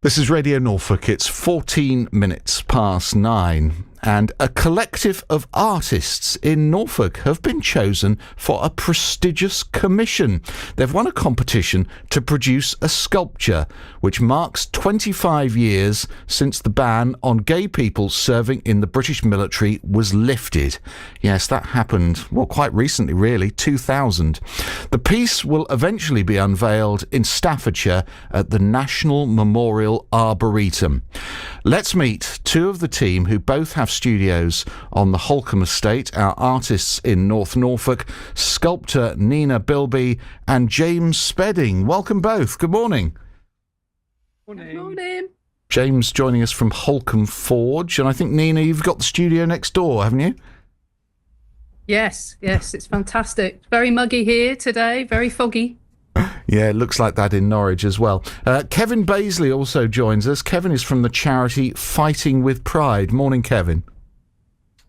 This is Radio Norfolk. It's 14 minutes past 9. And a collective of artists in Norfolk have been chosen for a prestigious commission. They've won a competition to produce a sculpture which marks 25 years since the ban on gay people serving in the British military was lifted. Yes, that happened, well, quite recently, really, 2000. The piece will eventually be unveiled in Staffordshire at the National Memorial Arboretum. Let's meet two of the team who both have studios on the Holcombe estate, our artists in North Norfolk, sculptor Nina Bilbey and James Spedding. Welcome both. Good morning. Morning. Good morning. James joining us from Holcombe Forge, and I think, Nina, you've got the studio next door, haven't you? Yes, it's fantastic. Very muggy here today, very foggy. Yeah, it looks like that in Norwich as well. Kevin Bazeley also joins us. Kevin is from the charity Fighting with Pride. Morning, Kevin.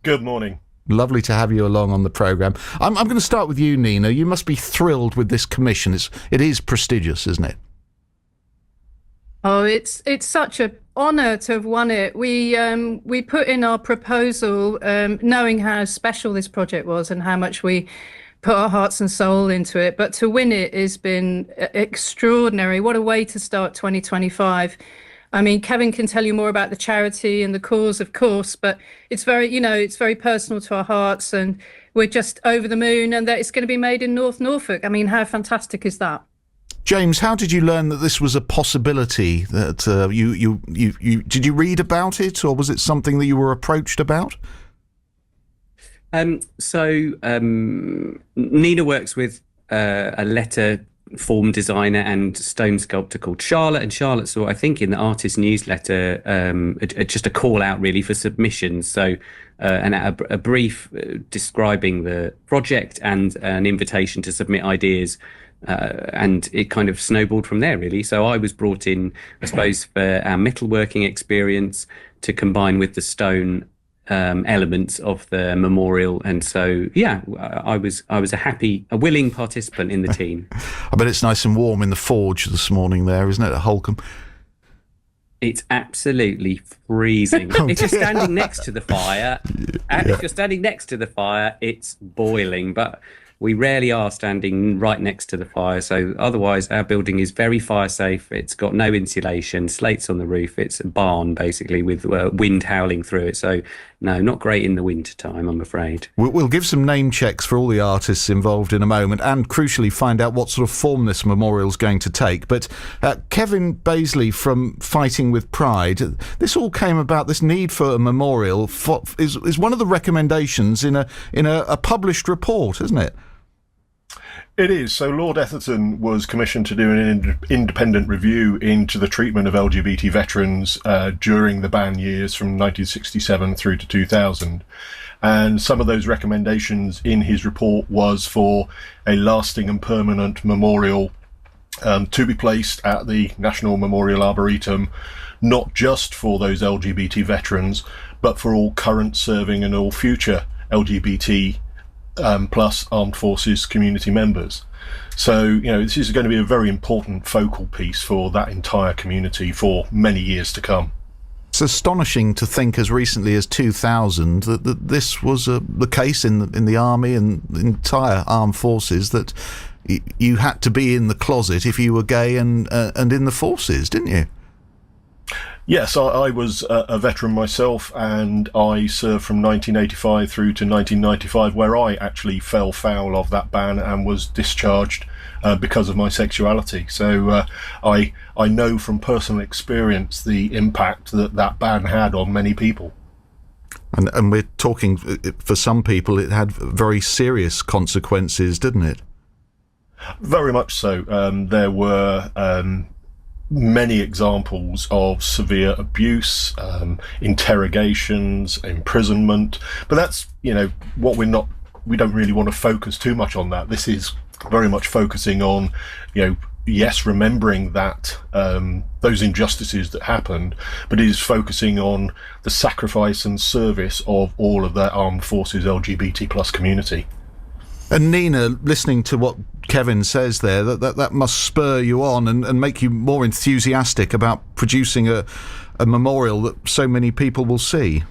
Good morning. Lovely to have you along on the programme. I'm going to start with you, Nina. You must be thrilled with this commission. It is prestigious, isn't it? Oh, it's such an honour to have won it. We put in our proposal knowing how special this project was and how much we put our hearts and soul into it, but to win it has been extraordinary. What a way to start 2025. I mean, Kevin can tell you more about the charity and the cause, of course, but it's very personal to our hearts, and we're just over the moon, and that it's going to be made in North Norfolk. I mean, how fantastic is that? James, how did you learn that this was a possibility? That did you read about it, or was it something that you were approached about? Nina works with a letter form designer and stone sculptor called Charlotte, and Charlotte saw, I think, in the artist newsletter, just a call out really for submissions. So, a brief describing the project and an invitation to submit ideas. And it kind of snowballed from there, really. So I was brought in, I suppose, for our metalworking experience to combine with the stone elements of the memorial, and so I was a willing participant in the team. I bet it's nice and warm in the forge this morning there, isn't it, at Holcombe? It's absolutely freezing. If you're standing next to the fire, it's boiling, but we rarely are standing right next to the fire. So otherwise, our building is very fire safe. It's got no insulation, slates on the roof. It's a barn, basically, with wind howling through it. So no, not great in the winter time, I'm afraid. We'll give some name checks for all the artists involved in a moment, and crucially find out what sort of form this memorial is going to take. But Kevin Bazeley from Fighting with Pride, this all came about, this need for a memorial is one of the recommendations in a published report, isn't it? It is. So Lord Etherton was commissioned to do an independent review into the treatment of LGBT veterans during the ban years from 1967 through to 2000. And some of those recommendations in his report was for a lasting and permanent memorial to be placed at the National Memorial Arboretum, not just for those LGBT veterans, but for all current serving and all future LGBT plus armed forces community members. So, this is going to be a very important focal piece for that entire community for many years to come. It's astonishing to think as recently as 2000 that this was the case in the army and the entire armed forces, that you had to be in the closet if you were gay and in the forces, didn't you? Yes, I was a veteran myself, and I served from 1985 through to 1995, where I actually fell foul of that ban and was discharged because of my sexuality. So I know from personal experience the impact that ban had on many people. And we're talking, for some people, it had very serious consequences, didn't it? Very much so. There were many examples of severe abuse, interrogations, imprisonment, but that's what we don't really want to focus too much on that. This is very much focusing on yes, remembering that those injustices that happened, but it is focusing on the sacrifice and service of all of that armed forces LGBT plus community. And Nina, listening to what Kevin says there, that must spur you on and make you more enthusiastic about producing a memorial that so many people will see.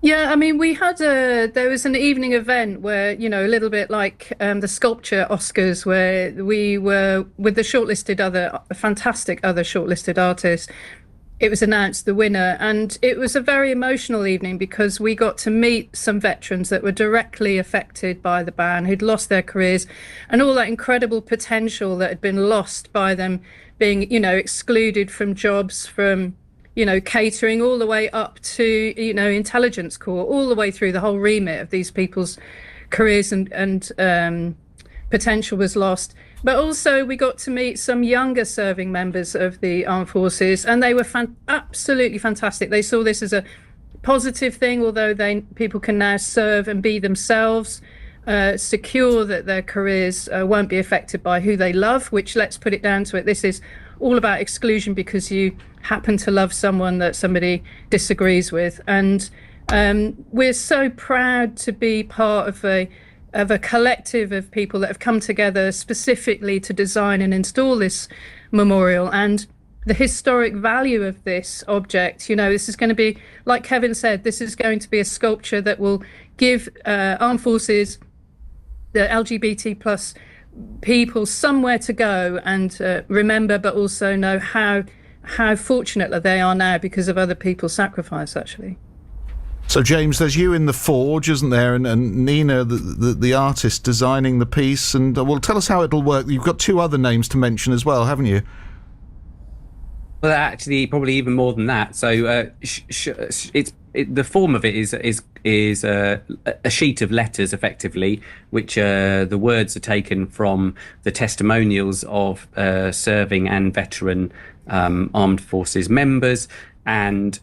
Yeah, I mean, there was an evening event where, a little bit like the sculpture Oscars, where we were with the fantastic other shortlisted artists. It was announced the winner, and it was a very emotional evening because we got to meet some veterans that were directly affected by the ban, who'd lost their careers, and all that incredible potential that had been lost by them being, excluded from jobs, from catering, all the way up to, intelligence corps, all the way through the whole remit of these people's careers and potential was lost. But also we got to meet some younger serving members of the armed forces, and they were absolutely fantastic. They saw this as a positive thing, although people can now serve and be themselves, secure that their careers won't be affected by who they love, which, let's put it down to it, this is all about exclusion because you happen to love someone that somebody disagrees with. And we're so proud to be part of a collective of people that have come together specifically to design and install this memorial. And the historic value of this object, this is going to be, like Kevin said, this is going to be a sculpture that will give armed forces, the LGBT plus people, somewhere to go and remember, but also know how fortunate that they are now because of other people's sacrifice, actually. So, James, there's you in the forge, isn't there? And Nina, the artist, designing the piece. And, well, tell us how it'll work. You've got two other names to mention as well, haven't you? Well, actually, probably even more than that. So, the form of it is a sheet of letters, effectively, which the words are taken from the testimonials of serving and veteran armed forces members. And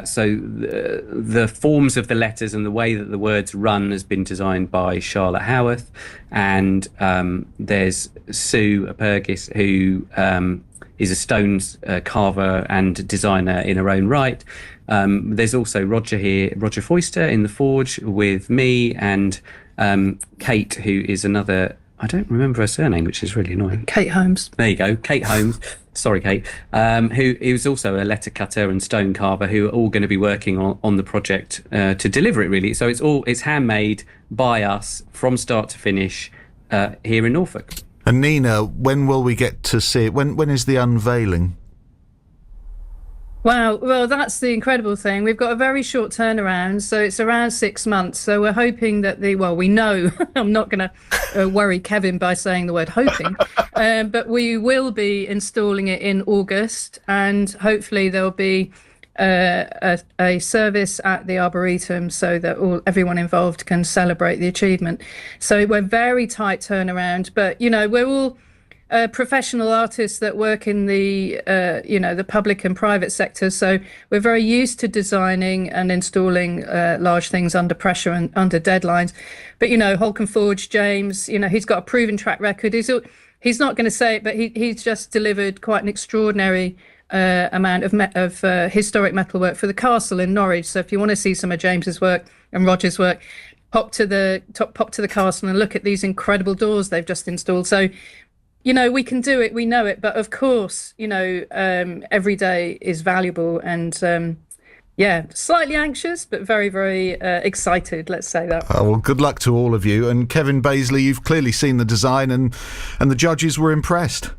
so the forms of the letters and the way that the words run has been designed by Charlotte Howarth. And there's Sue Apergis, who is a stones carver and designer in her own right. There's also Roger Foister in the forge with me, and Kate, who is another, I don't remember her surname, which is really annoying. Kate Holmes. There you go, Kate Holmes. Sorry, Kate. Who is also a letter cutter and stone carver, who are all going to be working on the project to deliver it, really. So it's handmade by us from start to finish here in Norfolk. And Nina, when will we get to see it? When is the unveiling? Wow, well, that's the incredible thing. We've got a very short turnaround, so it's around 6 months. So we're hoping that we know, I'm not going to worry Kevin by saying the word hoping, but we will be installing it in August, and hopefully there'll be a service at the Arboretum so that everyone involved can celebrate the achievement. So we're very tight turnaround, but, we're all professional artists that work in the the public and private sector, so we're very used to designing and installing large things under pressure and under deadlines. But Holcomb Forge, James, he's got a proven track record. He's not going to say it, but he's just delivered quite an extraordinary amount of historic metalwork for the castle in Norwich. So if you want to see some of James's work and Roger's work, pop to the castle and look at these incredible doors they've just installed. So we can do it, we know it, but of course, every day is valuable, and slightly anxious, but very, very excited, let's say that. Well, good luck to all of you. And Kevin Bazeley, you've clearly seen the design, and the judges were impressed.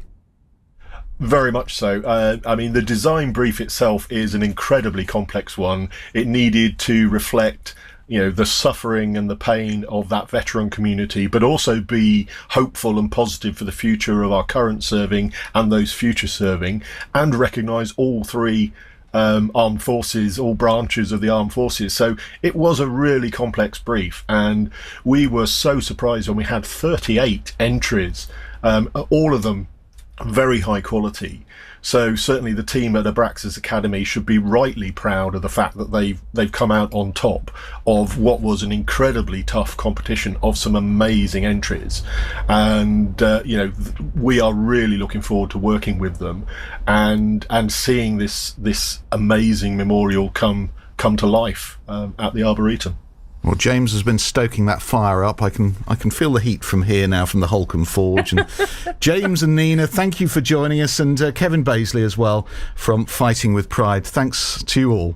Very much so. The design brief itself is an incredibly complex one. It needed to reflect the suffering and the pain of that veteran community, but also be hopeful and positive for the future of our current serving and those future serving, and recognise all three armed forces, all branches of the armed forces. So it was a really complex brief, and we were so surprised when we had 38 entries, all of them very high quality. So certainly the team at Abraxas Academy should be rightly proud of the fact that they've come out on top of what was an incredibly tough competition of some amazing entries. And we are really looking forward to working with them and seeing this amazing memorial come to life at the Arboretum. Well, James has been stoking that fire up. I can feel the heat from here now, from the Holcombe Forge. And James and Nina, thank you for joining us, and Kevin Bazeley as well from Fighting with Pride. Thanks to you all.